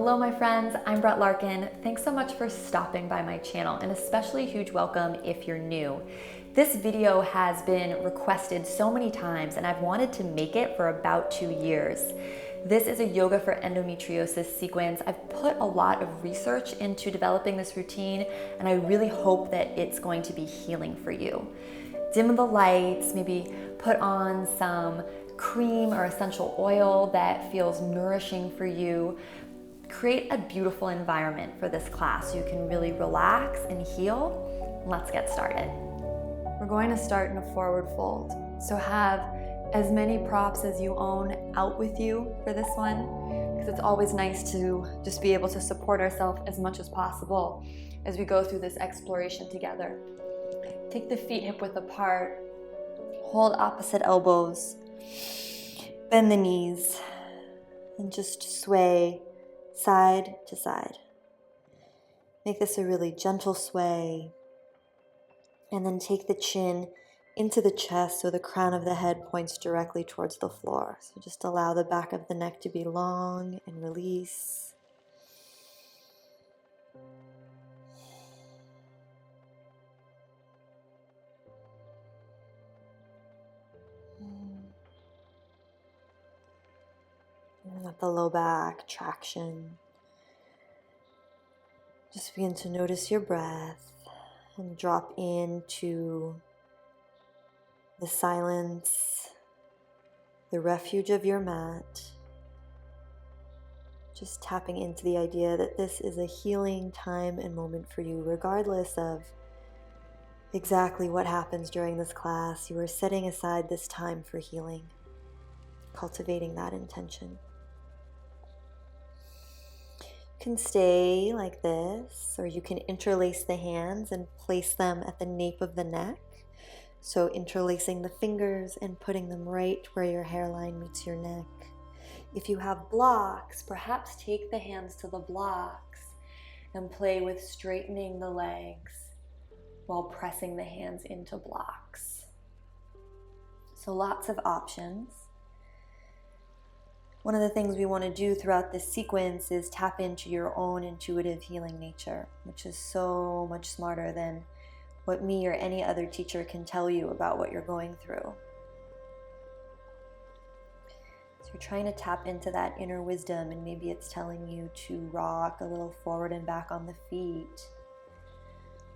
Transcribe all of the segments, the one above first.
Hello my friends, I'm Brett Larkin. Thanks so much for stopping by my channel, and especially a huge welcome if you're new. This video has been requested so many times and I've wanted to make it for about 2 years. This is a yoga for endometriosis sequence. I've put a lot of research into developing this routine and I really hope that it's going to be healing for you. Dim the lights, maybe put on some cream or essential oil that feels nourishing for you. Create a beautiful environment for this class so you can really relax and heal. Let's get started. We're going to start in a forward fold. So have as many props as you own out with you for this one, because it's always nice to just be able to support ourselves as much as possible as we go through this exploration together. Take the feet hip width apart, hold opposite elbows, bend the knees, and just sway side to side. Make this a really gentle sway, and then take the chin into the chest so the crown of the head points directly towards the floor. So just allow the back of the neck to be long and release. And let the low back traction. Just begin to notice your breath and drop into the silence, the refuge of your mat. Just tapping into the idea that this is a healing time and moment for you, regardless of exactly what happens during this class. You are setting aside this time for healing, cultivating that intention. You can stay like this, or you can interlace the hands and place them at the nape of the neck. So interlacing the fingers and putting them right where your hairline meets your neck. If you have blocks, perhaps take the hands to the blocks and play with straightening the legs while pressing the hands into blocks. So lots of options. One of the things we want to do throughout this sequence is tap into your own intuitive healing nature, which is so much smarter than what me or any other teacher can tell you about what you're going through. So you're trying to tap into that inner wisdom, and maybe it's telling you to rock a little forward and back on the feet,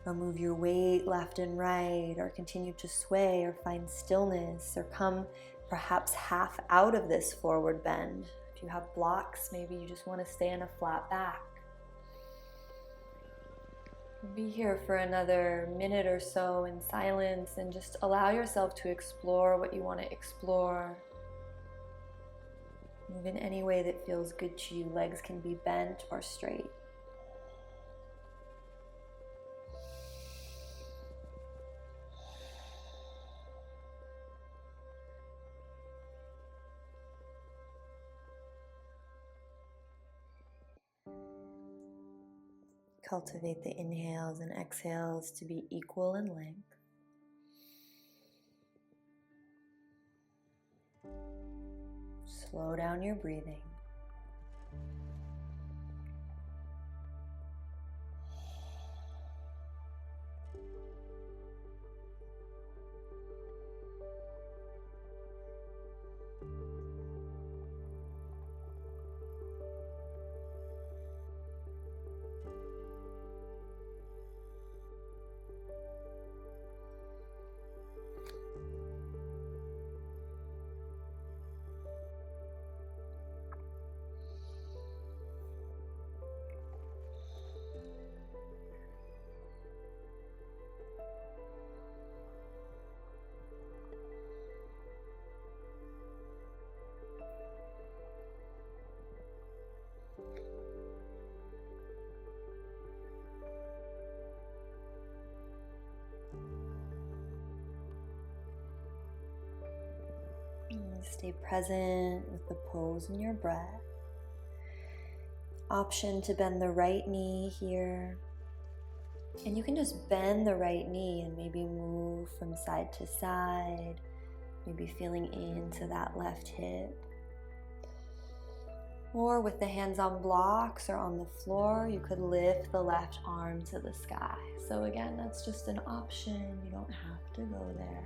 or move your weight left and right, or continue to sway, or find stillness, or come perhaps half out of this forward bend. If you have blocks, maybe you just want to stay in a flat back. Be here for another minute or so in silence and just allow yourself to explore what you want to explore. Move in any way that feels good to you. Legs can be bent or straight. Cultivate the inhales and exhales to be equal in length. Slow down your breathing. Stay present with the pose and your breath. Option to bend the right knee here. And you can just bend the right knee and maybe move from side to side, maybe feeling into that left hip. Or with the hands on blocks or on the floor, you could lift the left arm to the sky. So again, that's just an option. You don't have to go there.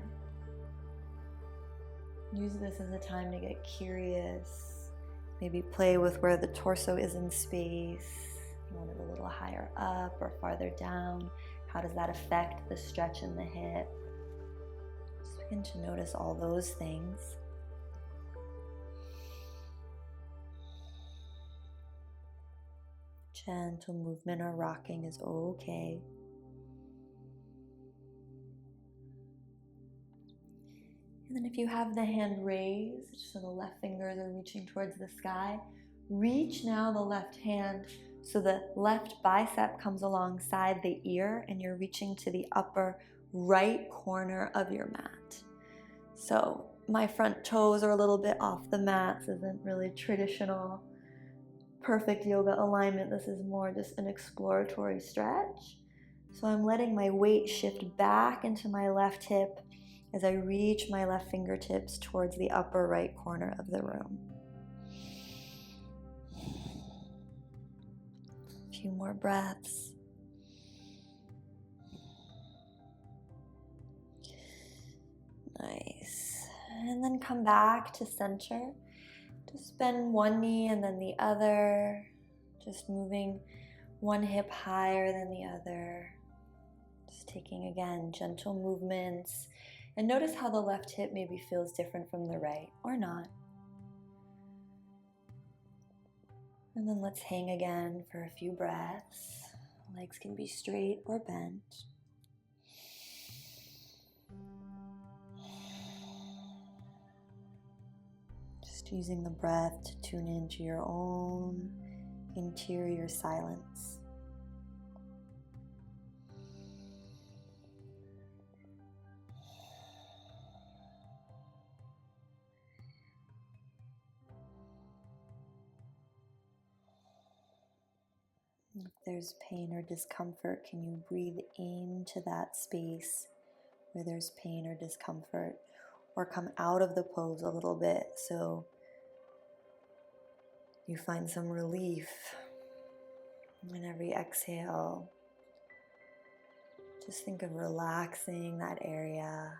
Use this as a time to get curious. Maybe play with where the torso is in space. You want it a little higher up or farther down. How does that affect the stretch in the hip? Just begin to notice all those things. Gentle movement or rocking is okay. And then if you have the hand raised, so the left fingers are reaching towards the sky, reach now the left hand so the left bicep comes alongside the ear and you're reaching to the upper right corner of your mat. So my front toes are a little bit off the mat. This isn't really traditional perfect yoga alignment. This is more just an exploratory stretch. So I'm letting my weight shift back into my left hip as I reach my left fingertips towards the upper right corner of the room. A few more breaths. Nice. And then come back to center. Just bend one knee and then the other. Just moving one hip higher than the other. Just taking, again, gentle movements. And notice how the left hip maybe feels different from the right, or not. And then let's hang again for a few breaths. Legs can be straight or bent. Just using the breath to tune into your own interior silence. If there's pain or discomfort, can you breathe into that space where there's pain or discomfort, or come out of the pose a little bit so you find some relief in every exhale. Just think of relaxing that area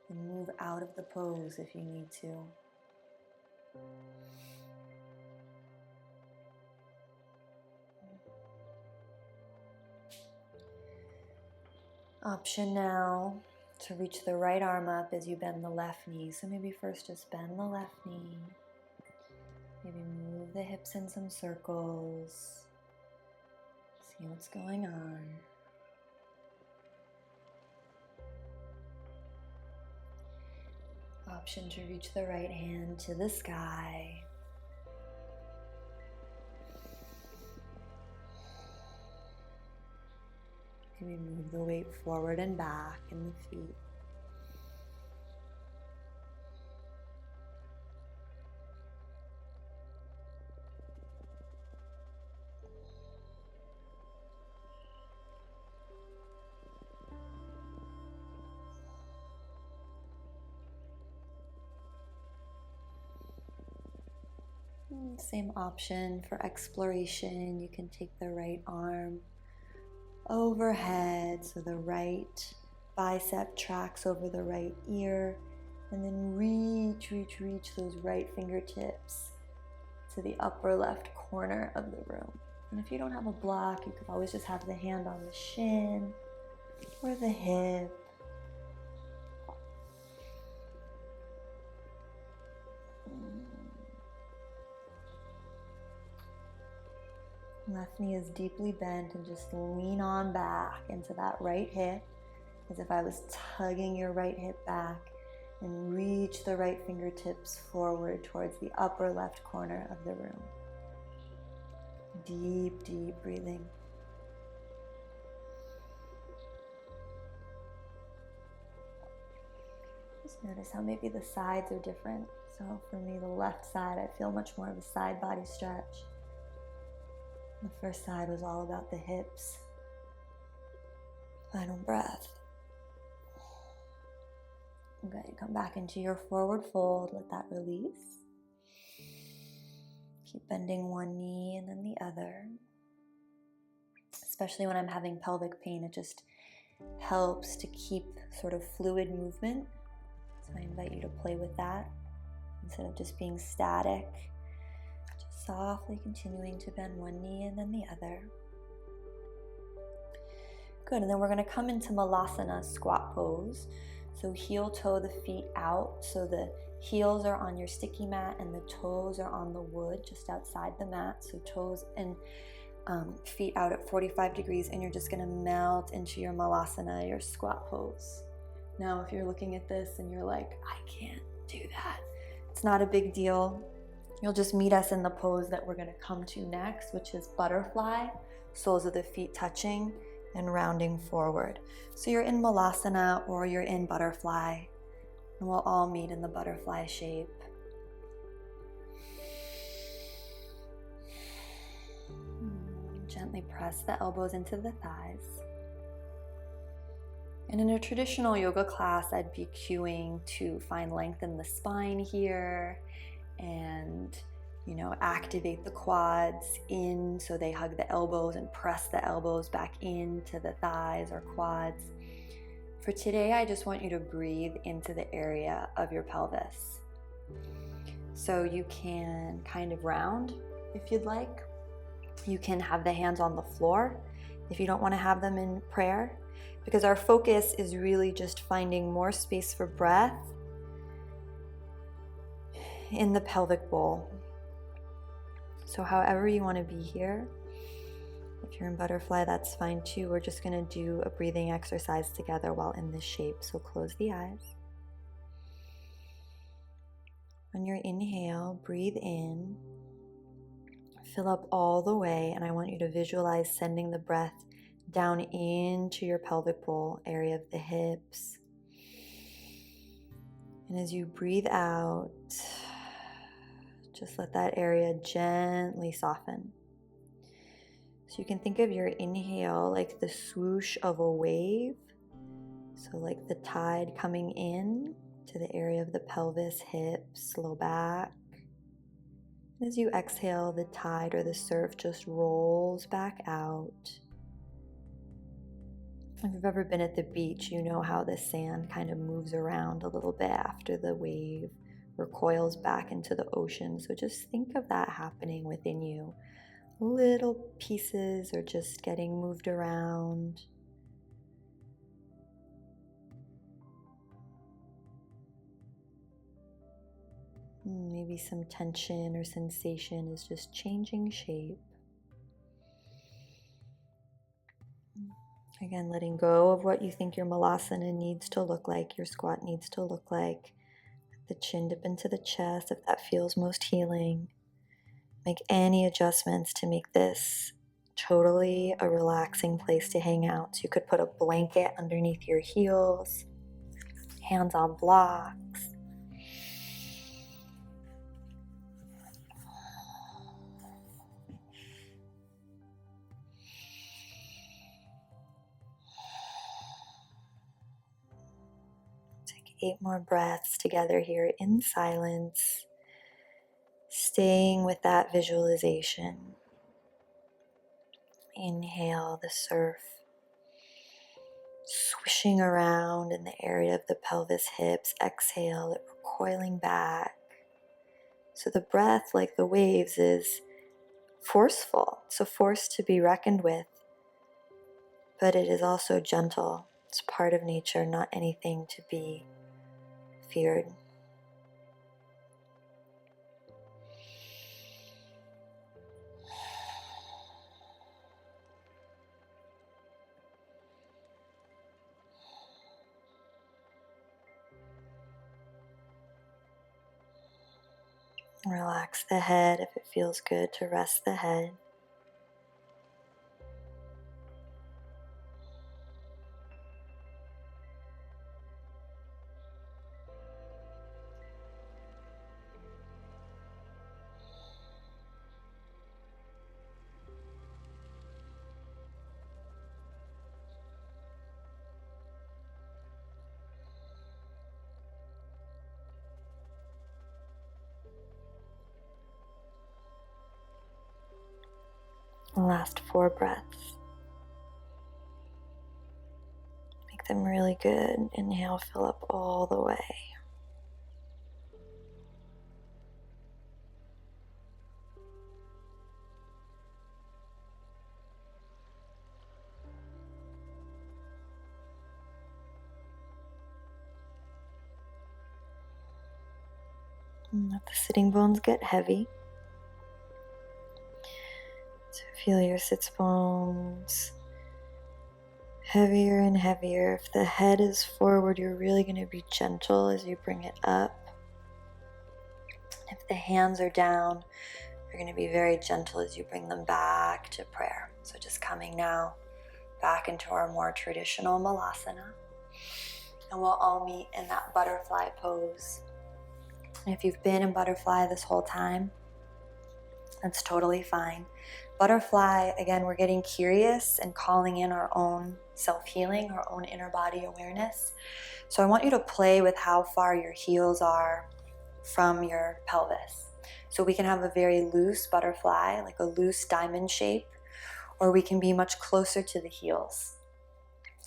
and move out of the pose if you need to. Option now to reach the right arm up as you bend the left knee. So maybe first just bend the left knee. Maybe move the hips in some circles. See what's going on. Option to reach the right hand to the sky. Maybe move the weight forward and back in the feet. Same option for exploration. You can take the right arm overhead so the right bicep tracks over the right ear, and then reach those right fingertips to the upper left corner of the room. And if you don't have a block, you could always just have the hand on the shin or the hip. Left knee is deeply bent, and just lean on back into that right hip as if I was tugging your right hip back, and reach the right fingertips forward towards the upper left corner of the room. Deep, deep breathing. Just notice how maybe the sides are different. So for me, the left side, I feel much more of a side body stretch. The first side was all about the hips. Final breath. Okay, come back into your forward fold. Let that release. Keep bending one knee and then the other. Especially when I'm having pelvic pain, it just helps to keep sort of fluid movement. So I invite you to play with that instead of just being static. Just softly continuing to bend one knee and then the other. Good, and then we're going to come into Malasana, squat pose. So heel toe the feet out, so the heels are on your sticky mat and the toes are on the wood just outside the mat. So toes and feet out at 45 degrees, and you're just going to melt into your Malasana, your squat pose. Now, if you're looking at this and you're like, I can't do that, it's not a big deal. You'll just meet us in the pose that we're going to come to next, which is butterfly, soles of the feet touching and rounding forward. So you're in Malasana or you're in butterfly, and we'll all meet in the butterfly shape. Gently press the elbows into the thighs. And in a traditional yoga class, I'd be cueing to find length in the spine here and, activate the quads in so they hug the elbows and press the elbows back into the thighs or quads. For today, I just want you to breathe into the area of your pelvis. So you can kind of round if you'd like. You can have the hands on the floor if you don't want to have them in prayer, because our focus is really just finding more space for breath in the pelvic bowl. So however you want to be here, if you're in butterfly, that's fine too. We're just going to do a breathing exercise together while in this shape. So close the eyes. On your inhale, breathe in. Fill up all the way, and I want you to visualize sending the breath down into your pelvic bowl area of the hips. And as you breathe out, just let that area gently soften. So you can think of your inhale like the swoosh of a wave. So like the tide coming in to the area of the pelvis, hips, low back. As you exhale, the tide or the surf just rolls back out. If you've ever been at the beach, you know how the sand kind of moves around a little bit after the wave recoils back into the ocean. So just think of that happening within you. Little pieces are just getting moved around. Maybe some tension or sensation is just changing shape. Again, letting go of what you think your Malasana needs to look like, your squat needs to look like. The chin dip into the chest if that feels most healing. Make any adjustments to make this totally a relaxing place to hang out. So you could put a blanket underneath your heels, hands on blocks. Take 8 more breaths together here in silence, staying with that visualization. Inhale the surf, swishing around in the area of the pelvis, hips. Exhale it recoiling back. So the breath, like the waves, is forceful. It's a force to be reckoned with, but it is also gentle. It's part of nature, not anything to be feared. Relax the head if it feels good to rest the head. Last 4 breaths. Make them really good. Inhale, fill up all the way. And let the sitting bones get heavy. So feel your sits bones heavier and heavier. If the head is forward, you're really going to be gentle as you bring it up. If the hands are down, you're going to be very gentle as you bring them back to prayer. So just coming now back into our more traditional malasana. And we'll all meet in that butterfly pose. And if you've been in butterfly this whole time, that's totally fine. Butterfly, again, we're getting curious and calling in our own self-healing, our own inner body awareness. So I want you to play with how far your heels are from your pelvis. So we can have a very loose butterfly, like a loose diamond shape, or we can be much closer to the heels.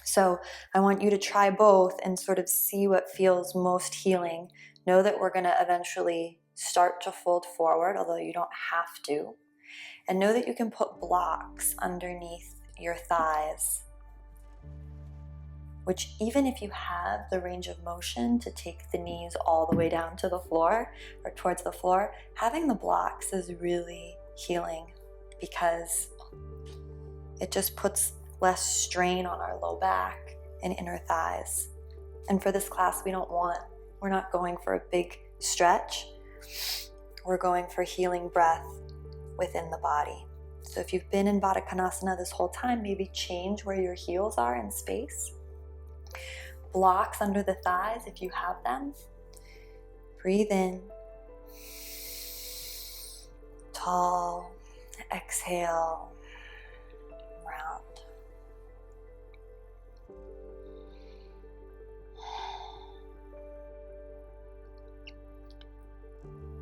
So I want you to try both and sort of see what feels most healing. Know that we're going to eventually start to fold forward, although you don't have to. And know that you can put blocks underneath your thighs, which even if you have the range of motion to take the knees all the way down to the floor or towards the floor, having the blocks is really healing because it just puts less strain on our low back and inner thighs. And for this class, we're not going for a big stretch. We're going for healing breath within the body. So if you've been in Baddha Konasana this whole time, maybe change where your heels are in space. Blocks under the thighs if you have them. Breathe in. Tall. Exhale. Round.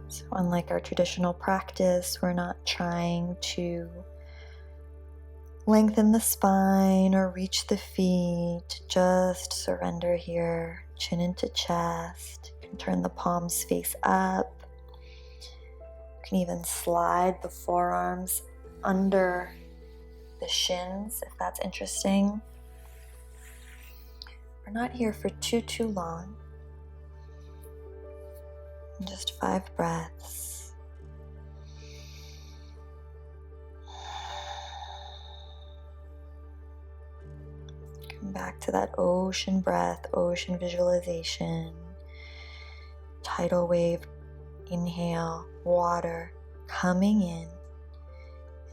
So unlike our traditional practice, we're not trying to lengthen the spine or reach the feet. Just surrender here, chin into chest. You can turn the palms face up. You can even slide the forearms under the shins if that's interesting. We're not here for too long. Just 5 breaths. Come back to that ocean breath, ocean visualization. Tidal wave, inhale, water coming in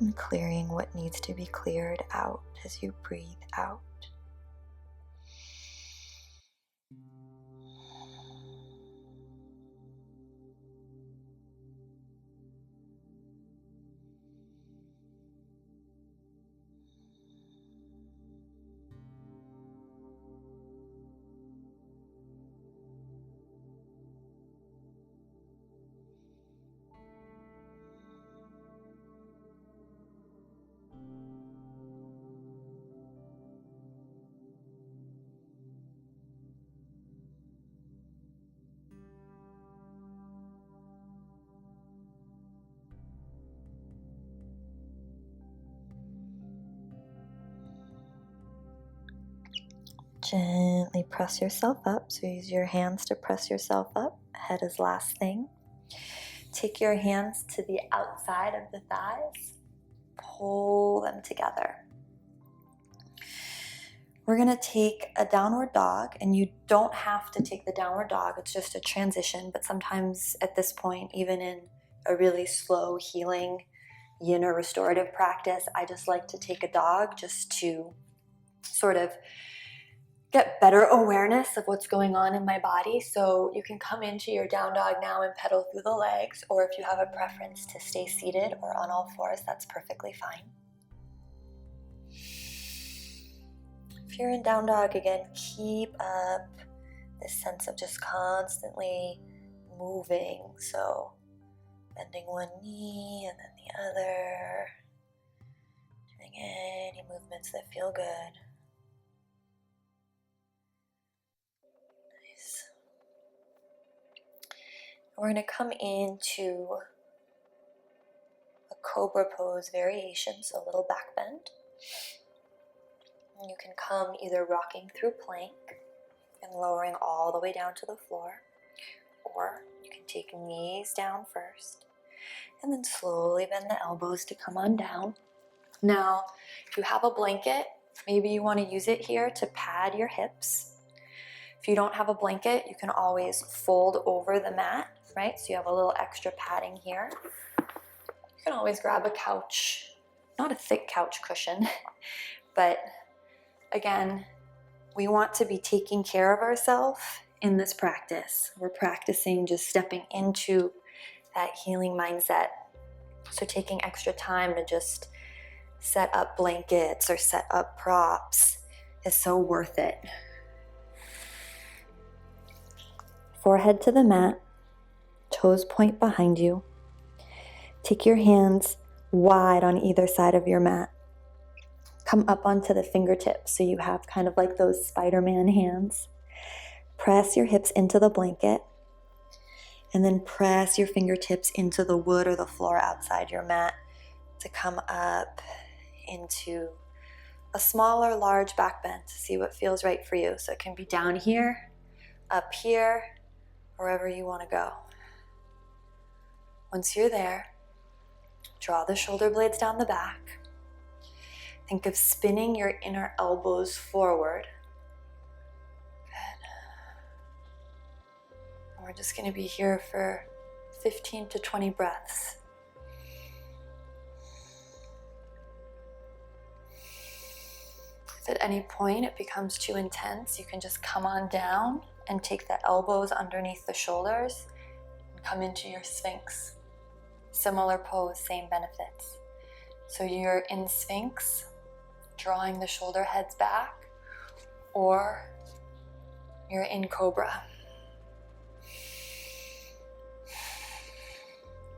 and clearing what needs to be cleared out as you breathe out. Gently press yourself up. So use your hands to press yourself up. Head is last thing. Take your hands to the outside of the thighs. Pull them together. We're going to take a downward dog, and you don't have to take the downward dog. It's just a transition, but sometimes at this point, even in a really slow healing yin or restorative practice, I just like to take a dog just to sort of get better awareness of what's going on in my body. So you can come into your down dog now and pedal through the legs, or if you have a preference to stay seated or on all fours, that's perfectly fine. If you're in down dog, again, keep up this sense of just constantly moving. So bending one knee and then the other. movements that feel good. Nice. We're going to come into a cobra pose variation, so a little back bend. And you can come either rocking through plank and lowering all the way down to the floor, or you can take knees down first and then slowly bend the elbows to come on down. Now, if you have a blanket, maybe you want to use it here to pad your hips. If you don't have a blanket, you can always fold over the mat, right? So you have a little extra padding here. You can always grab a couch, not a thick couch cushion, but again, we want to be taking care of ourselves in this practice. We're practicing just stepping into that healing mindset. So taking extra time to just set up blankets or set up props is so worth it. Forehead to the mat, toes point behind you. Take your hands wide on either side of your mat. Come up onto the fingertips so you have kind of like those Spider-Man hands. Press your hips into the blanket and then press your fingertips into the wood or the floor outside your mat to come up into a small or large back bend to see what feels right for you. So it can be down here, up here, wherever you want to go. Once you're there, draw the shoulder blades down the back. Think of spinning your inner elbows forward. Good. And we're just going to be here for 15 to 20 breaths. If at any point it becomes too intense, you can just come on down and take the elbows underneath the shoulders and come into your Sphinx. Similar pose, same benefits. So you're in Sphinx, drawing the shoulder heads back, or you're in Cobra.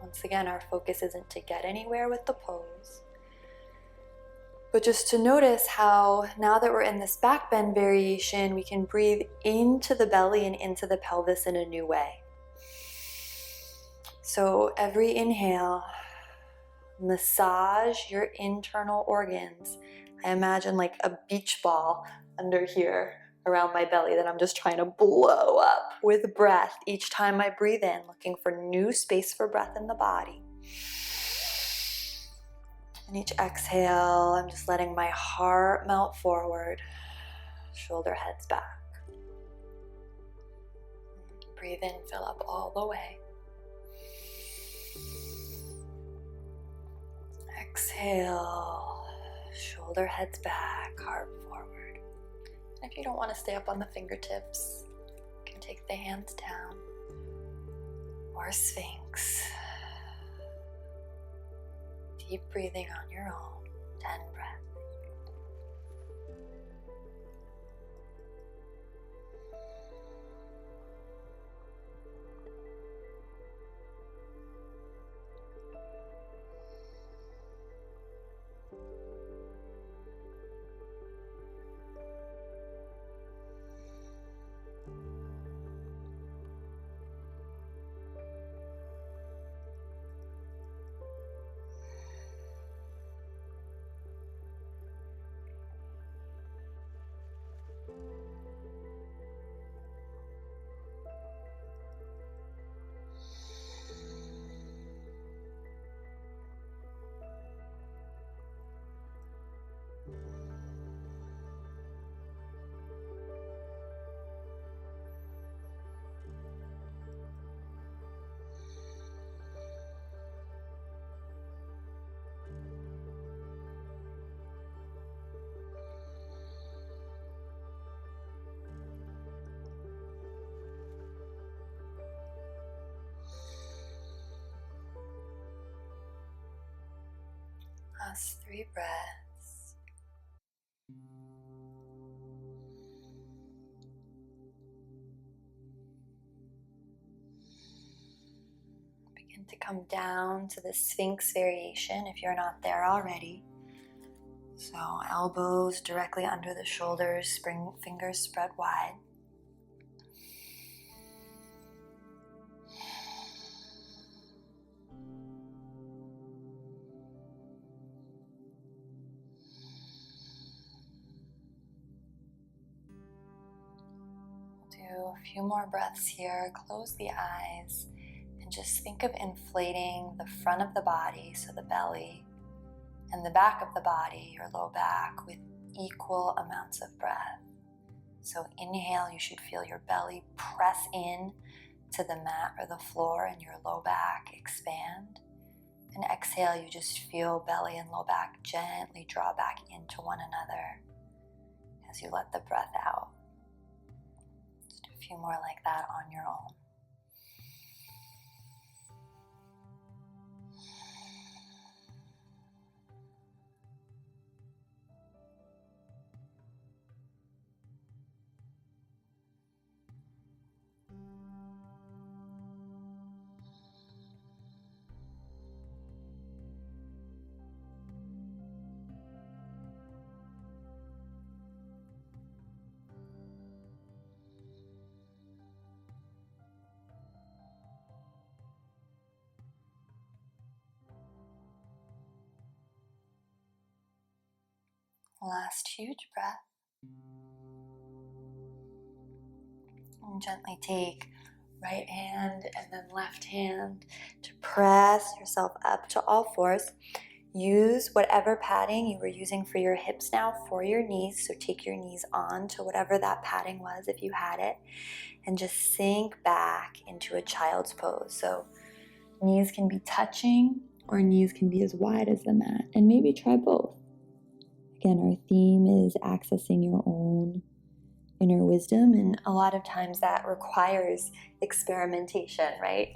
Once again, our focus isn't to get anywhere with the pose, but just to notice how now that we're in this back bend variation, we can breathe into the belly and into the pelvis in a new way. So every inhale, massage your internal organs. I imagine like a beach ball under here around my belly that I'm just trying to blow up with breath each time I breathe in, looking for new space for breath in the body. And each exhale, I'm just letting my heart melt forward, shoulder heads back. Breathe in, fill up all the way. Exhale, shoulder heads back, heart forward. And if you don't want to stay up on the fingertips, you can take the hands down, or Sphinx. Deep breathing on your own, 10 breaths. Last 3 breaths. Begin to come down to the Sphinx variation if you're not there already. So elbows directly under the shoulders, fingers spread wide. Do a few more breaths here. Close the eyes and just think of inflating the front of the body, so the belly, and the back of the body, your low back, with equal amounts of breath. So inhale, you should feel your belly press in to the mat or the floor and your low back expand. And exhale, you just feel belly and low back gently draw back into one another as you let the breath out. Just do a few more like that on your own. Last huge breath. And gently take right hand and then left hand to press yourself up to all fours. Use whatever padding you were using for your hips now for your knees. So take your knees on to whatever that padding was if you had it. And just sink back into a child's pose. So knees can be touching or knees can be as wide as the mat. And maybe try both. Again, our theme is accessing your own inner wisdom, and a lot of times that requires experimentation, right?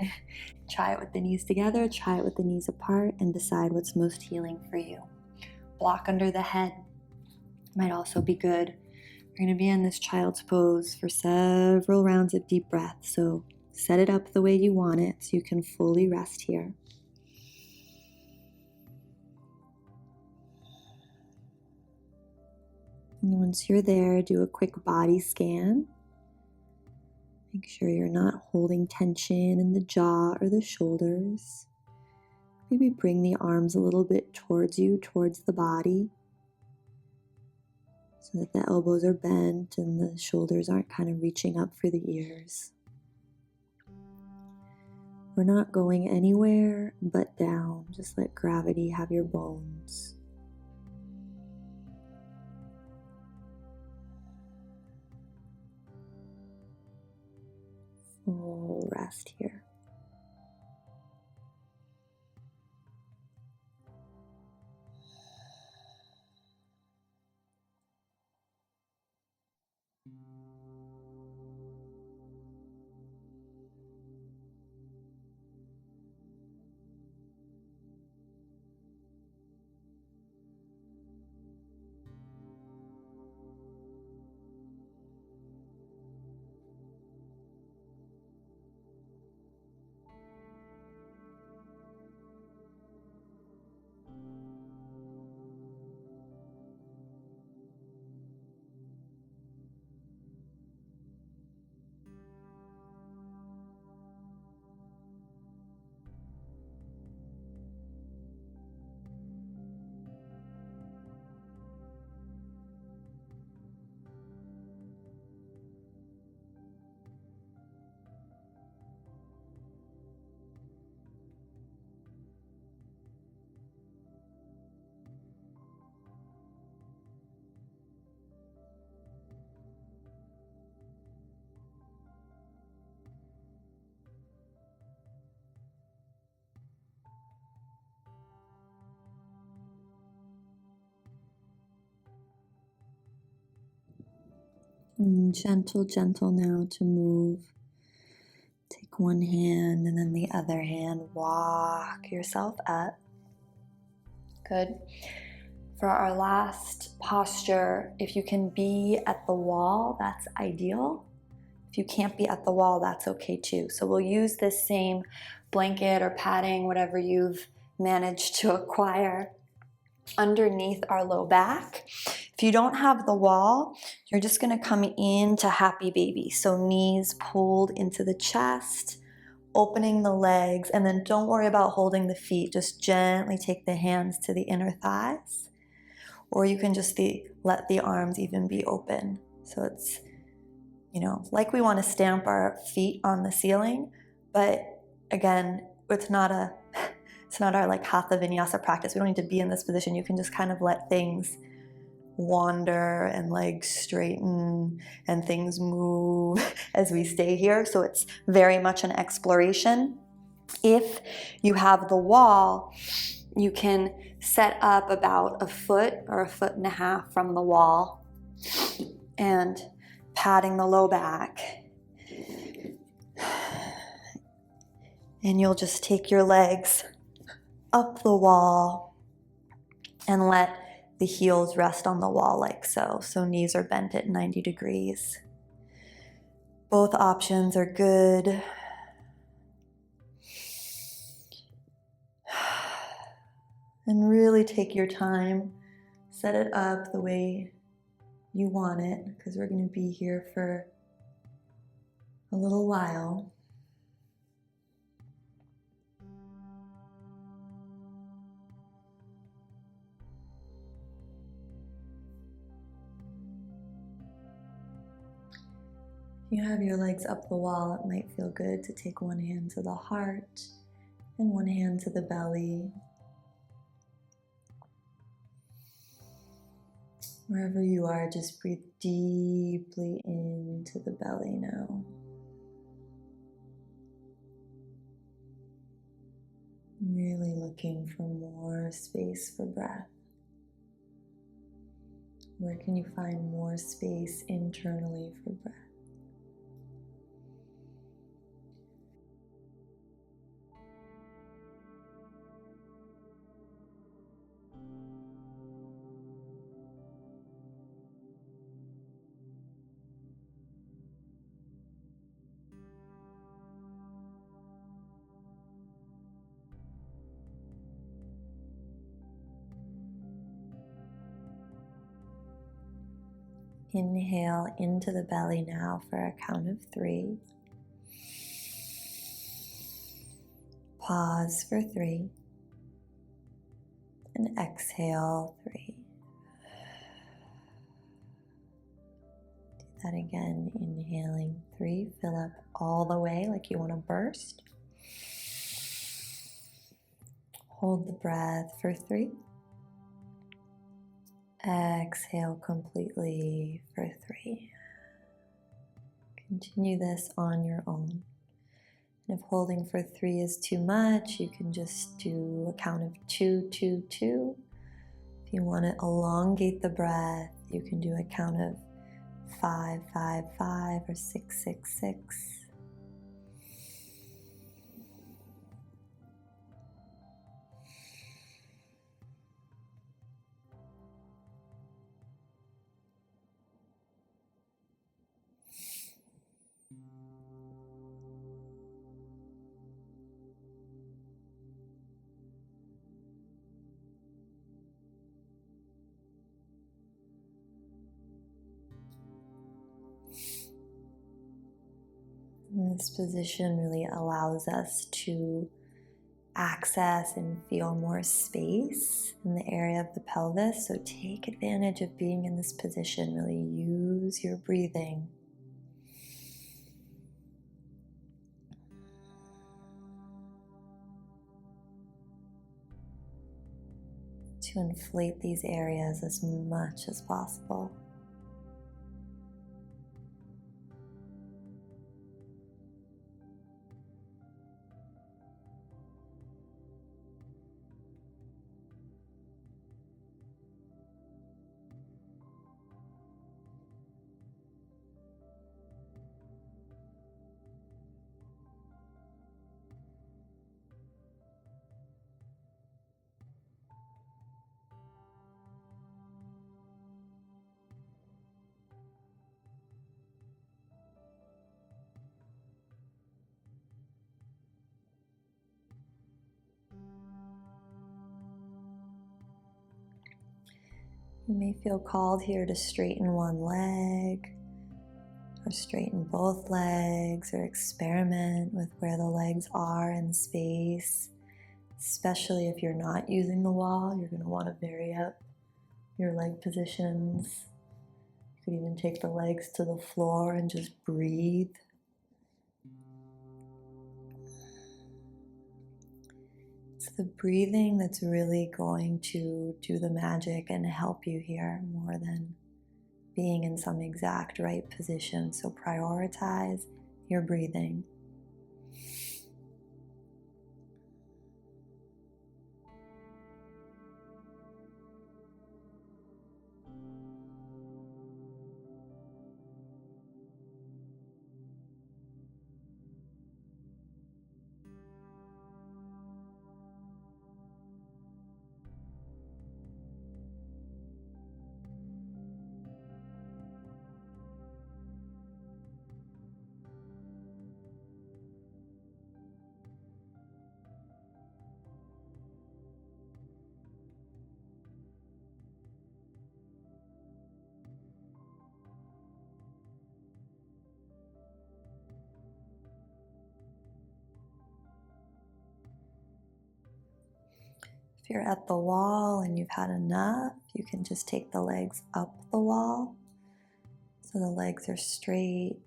Try it with the knees together, try it with the knees apart, and decide what's most healing for you. Block under the head might also be good. We're going to be in this child's pose for several rounds of deep breath, so set it up the way you want it so you can fully rest here. And once you're there, do a quick body scan. Make sure you're not holding tension in the jaw or the shoulders. Maybe bring the arms a little bit towards you, towards the body, so that the elbows are bent and the shoulders aren't kind of reaching up for the ears. We're not going anywhere but down. Just let gravity have your bones. Full rest here. And gentle now to move. Take one hand and then the other hand. Walk yourself up. Good. For our last posture, if you can be at the wall, that's ideal. If you can't be at the wall, that's okay too. So we'll use this same blanket or padding, whatever you've managed to acquire. underneath our low back. If you don't have the wall, you're just going to come into happy baby. So knees pulled into the chest, opening the legs, and then don't worry about holding the feet. Just gently take the hands to the inner thighs, or you can just let the arms even be open. So it's, like we want to stamp our feet on the ceiling, but again, it's not our like hatha vinyasa practice. We don't need to be in this position. You can just kind of let things wander and legs straighten and things move as we stay here. So it's very much an exploration. If you have the wall, you can set up about 1 foot or 1.5 feet from the wall and patting the low back. And you'll just take your legs up the wall and let the heels rest on the wall like so. So knees are bent at 90 degrees. Both options are good. And really take your time. Set it up the way you want it, because we're going to be here for a little while. If you have your legs up the wall, it might feel good to take one hand to the heart and one hand to the belly. Wherever you are, just breathe deeply into the belly now. Really looking for more space for breath. Where can you find more space internally for breath? Inhale into the belly now for a count of 3. Pause for 3. And exhale 3. Do that again, inhaling 3. Fill up all the way like you want to burst. Hold the breath for 3. Exhale completely for 3. Continue this on your own. And if holding for 3 is too much, you can just do a count of 2, 2, 2. If you want to elongate the breath, you can do a count of 5, 5, 5 or 6, 6, 6. This position really allows us to access and feel more space in the area of the pelvis. So take advantage of being in this position. Really use your breathing to inflate these areas as much as possible. You may feel called here to straighten one leg, or straighten both legs, or experiment with where the legs are in space. Especially if you're not using the wall, you're going to want to vary up your leg positions. You could even take the legs to the floor and just breathe. It's the breathing that's really going to do the magic and help you here more than being in some exact right position. So prioritize your breathing. If you're at the wall and you've had enough, you can just take the legs up the wall so the legs are straight.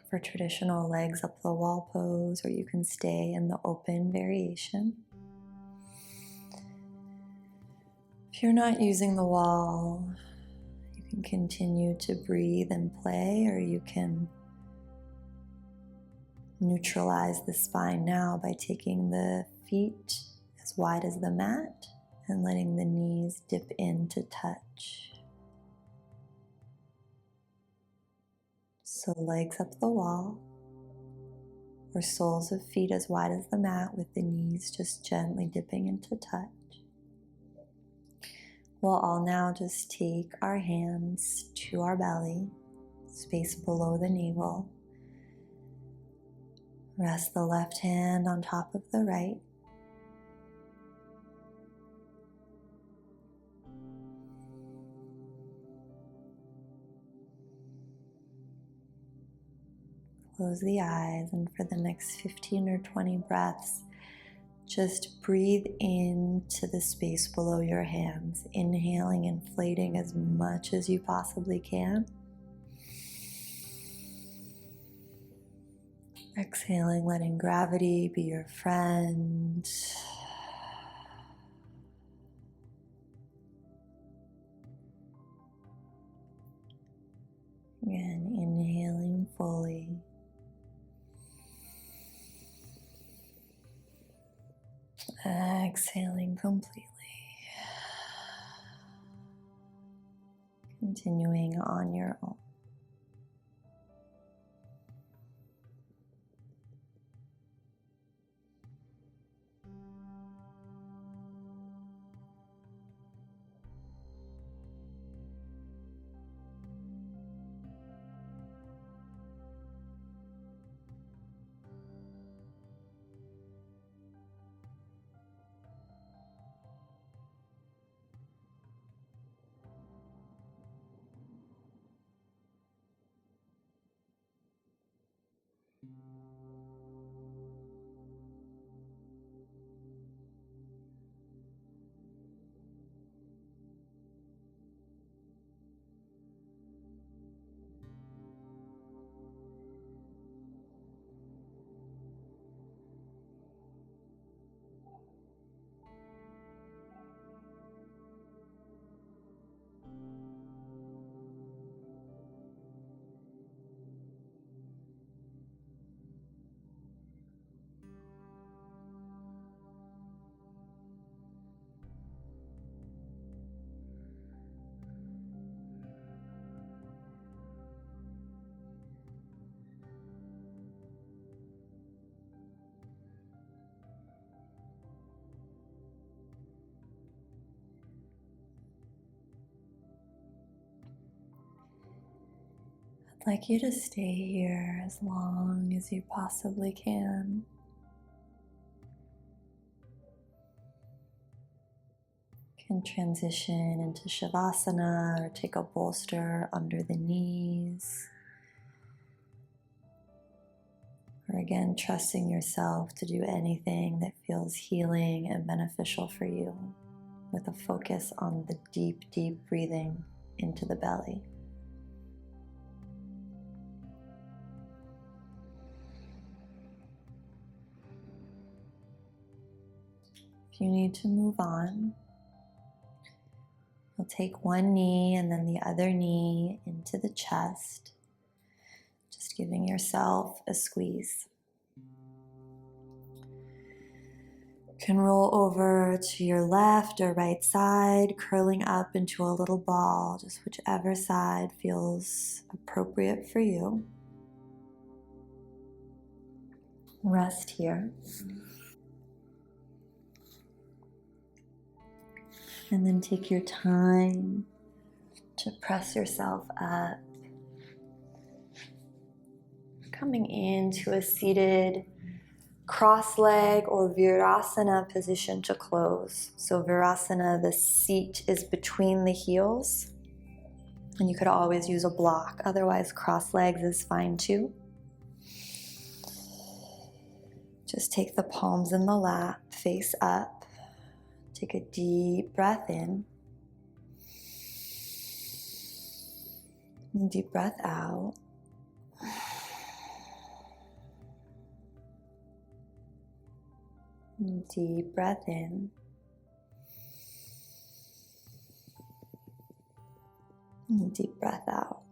For traditional legs up the wall pose, or you can stay in the open variation. If you're not using the wall, you can continue to breathe and play, or you can neutralize the spine now by taking the feet as wide as the mat and letting the knees dip in to touch. So legs up the wall, or soles of feet as wide as the mat with the knees just gently dipping into touch. We'll all now just take our hands to our belly, space below the navel. Rest the left hand on top of the right. Close the eyes, and for the next 15 or 20 breaths, just breathe into the space below your hands, inhaling, inflating as much as you possibly can. Exhaling, letting gravity be your friend. Again, inhaling fully. Exhaling completely. Continuing on your own. I'd like you to stay here as long as you possibly can. You can transition into Shavasana or take a bolster under the knees. Or again, trusting yourself to do anything that feels healing and beneficial for you, with a focus on the deep, deep breathing into the belly. If you need to move on, you'll take one knee and then the other knee into the chest, just giving yourself a squeeze. You can roll over to your left or right side, curling up into a little ball, just whichever side feels appropriate for you. Rest here. And then take your time to press yourself up, coming into a seated cross-leg or Virasana position to close. So Virasana, the seat is between the heels, and you could always use a block. Otherwise, cross-legs is fine too. Just take the palms in the lap, face up. Take a deep breath in. And deep breath out. And deep breath in. And deep breath out.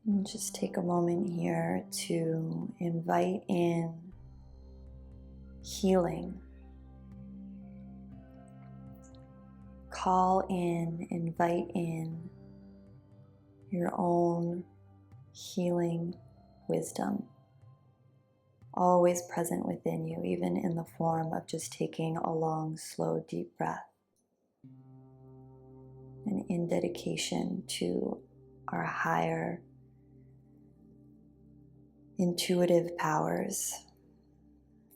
And just take a moment here to invite in healing. Call in, invite in your own healing wisdom, always present within you, even in the form of just taking a long, slow, deep breath. And in dedication to our higher intuitive powers,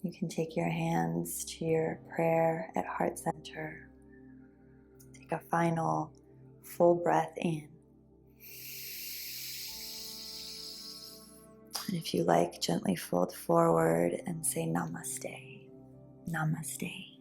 you can take your hands to your prayer at heart center. Take a final full breath in. And if you like, gently fold forward and say namaste. Namaste.